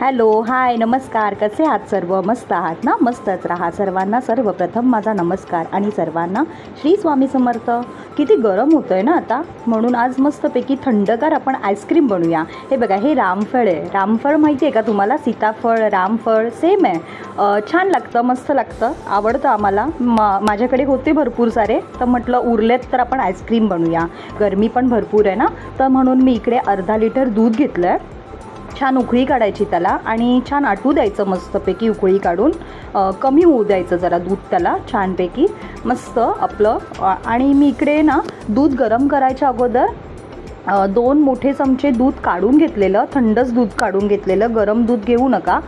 Hello, हाय, नमस्कार. कसे आहात सर्व? मस्त आहात ना? मस्तच राहा. सर्वांना सर्वप्रथम माझा नमस्कार आणि सर्वांना श्री स्वामी समर्थ. किती गरम होतं आहे ना आता, म्हणून आज मस्तपैकी थंडगार आपण आईस्क्रीम बनवूया. हे बघा, हे रामफळ आहे. रामफळ माहिती आहे का तुम्हाला? सीताफळ, रामफळ सेम आहे. छान लागतं, मस्त लागतं, आवडतं आम्हाला. माझ्याकडे होते भरपूर सारे, तर म्हटलं उरलेत तर आपण आईस्क्रीम बनवूया. गरमी पण भरपूर आहे ना, तर म्हणून मी इकडे अर्धा लिटर दूध घेतलं आहे. छान उकळी काढायची त्याला आणि छान आटू द्यायचं मस्तपैकी. उकळी काढून कमी होऊ द्यायचं जरा दूध त्याला छानपैकी मस्त आपलं. आणि मी इकडे ना दूध गरम करायच्या अगोदर 2 मोठे चमचे दूध काढून घेतलेलं, थंडच दूध काढून घेतलेलं. गरम दूध घेऊ नका,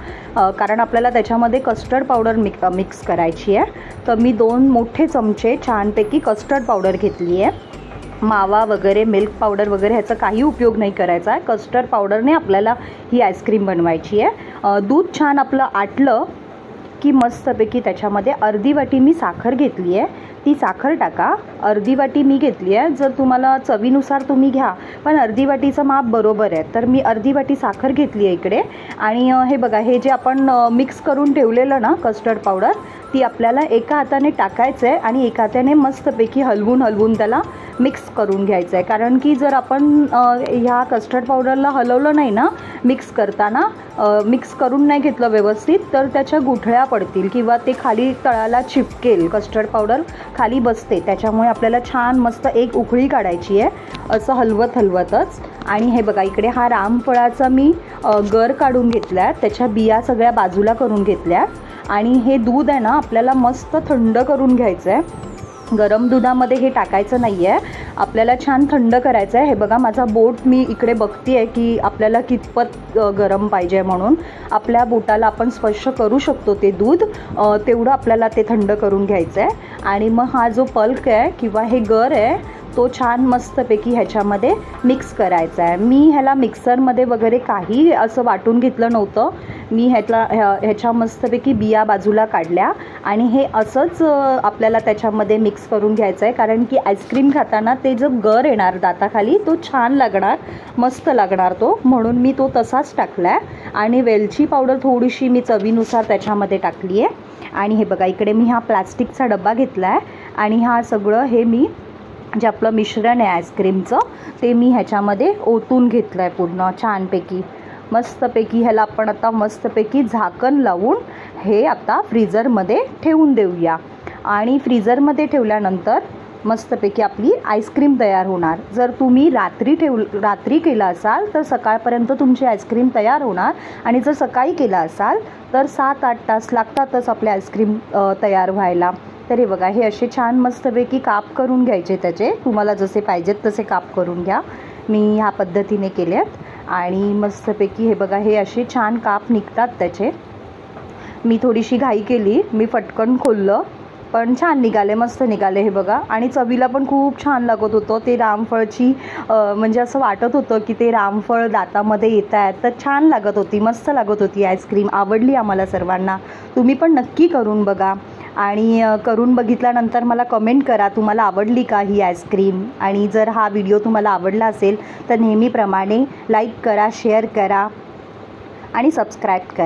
कारण आपल्याला त्याच्यामध्ये कस्टर्ड पावडर मिक्स करायची आहे. तर मी 2 मोठे चमचे छानपैकी कस्टर्ड पावडर घेतली आहे. मावा वगैरे, मिल्क पावडर वगैरे ह्याचा काही उपयोग नाही करायचा आहे. कस्टर्ड पावडरने आपल्याला ही आईस्क्रीम बनवायची आहे. दूध छान आपलं आटलं की मस्तपैकी त्याच्यामध्ये अर्धी वाटी मी साखर घेतली आहे. ती साखर टाका. अर्धी वाटी मी घेतली आहे. जर तुम्हाला चवीनुसार तुम्ही घ्या, पण अर्धी वाटीचं माप बरोबर आहे. तर मी अर्धी वाटी साखर घेतली आहे इकडे. आणि हे बघा, हे जे आपण मिक्स करून ठेवलेलं ना कस्टर्ड पावडर, ती आपल्याला एका हाताने टाकायचं आहे आणि एका हाताने मस्तपैकी हलवून त्याला मिक्स करून घ्यायचं आहे. कारण की जर आपण ह्या कस्टर्ड पावडरला हलवलं नाही ना मिक्स करताना, मिक्स करून नाही घेतलं व्यवस्थित, तर त्याच्या गुठळ्या पडतील किंवा ते खाली तळाला चिपकेल. कस्टर्ड पावडर खाली बसते, त्याच्यामुळे आपल्याला छान मस्त एक उकळी काढायची आहे असं हलवतच. आणि हे बघा, इकडे हा रामफळाचा मी गर काढून घेतला, त्याच्या बिया सगळ्या बाजूला करून घेतल्या. आणि हे दूध आहे ना आपल्याला मस्त थंड करून घ्यायचं आहे. गरम दुधामध्ये हे टाकायचं नाही आहे, आपल्याला छान थंड करायचं आहे. हे बघा, माझा बोट मी इकडे बघते आहे की आपल्याला कितपत गरम पाहिजे, म्हणून आपल्या बोटाला आपण स्पर्श करू शकतो ते दूध, तेवढं आपल्याला ते थंड करून घ्यायचं आहे. आणि मग हा जो पल्क आहे किंवा हे गर आहे तो छान मस्तपैकी ह्याच्यामध्ये मिक्स करायचा आहे. मी ह्याला मिक्सरमध्ये वगैरे काही असं वाटून घेतलं नव्हतं. मी ह्याच्या मस्तपैकी बिया बाजूला काढल्या आणि हे असंच आपल्याला त्याच्यामध्ये मिक्स करून घ्यायचं आहे. कारण की आईस्क्रीम खाताना ते जो गर येणार दाताखाली तो छान लागणार, मस्त लागणार तो, म्हणून मी तो तसाच टाकला आहे. आणि वेलची पावडर थोडीशी मी चवीनुसार त्याच्यामध्ये टाकली आहे. आणि हे बघा, इकडे मी हा प्लास्टिकचा डबा घेतला आहे आणि हा सगळं हे मी जे आपलं मिश्रण आहे आईस्क्रीमचं ते मी ह्याच्यामध्ये ओतून घेतलं आहे पूर्ण छानपैकी मस्तपैकी. ह्याला आपण आता मस्तपैकी झाकण लावून हे आता फ्रीझरमध्ये ठेवून देऊया. आणि फ्रीझरमध्ये ठेवल्यानंतर मस्तपैकी आपली आईस्क्रीम तयार होणार. जर तुम्ही रात्री केला असाल तर सकाळपर्यंत तुमची आईस्क्रीम तयार होणार. आणि जर सकाळी केला असाल तर 7-8 तास लागतातच आपली आईस्क्रीम तयार व्हायला. तर हे बघा, हे असे छान मस्तपैकी काप करून घ्यायचे त्याचे, तुम्हाला जसे पाहिजेत तसे काप करून घ्या. मी ह्या पद्धतीने केलेत आणि मस्तपैकी हे बघा, हे असे छान काप निघतात त्याचे. मी थोडीशी घाई केली, मी फटकन खोललं, पण छान निघाले, मस्त निघाले. हे बघा, आणि चवीला पण खूप छान लागत होतं. ते रामफळची म्हणजे असं वाटत होतं की ते रामफळ दातामध्ये येत आहेत, तर छान लागत होती, मस्त लागत होती आईस्क्रीम. आवडली आम्हाला सर्वांना. तुम्ही पण नक्की करून बघा आणि करून बघितल्यानंतर मला कमेंट करा तुम्हाला आवडली का ही आईस्क्रीम. आणि जर हा व्हिडिओ तुम्हाला आवडला असेल तर नेहमीप्रमाणे लाईक करा, शेअर करा आणि सबस्क्राईब करा.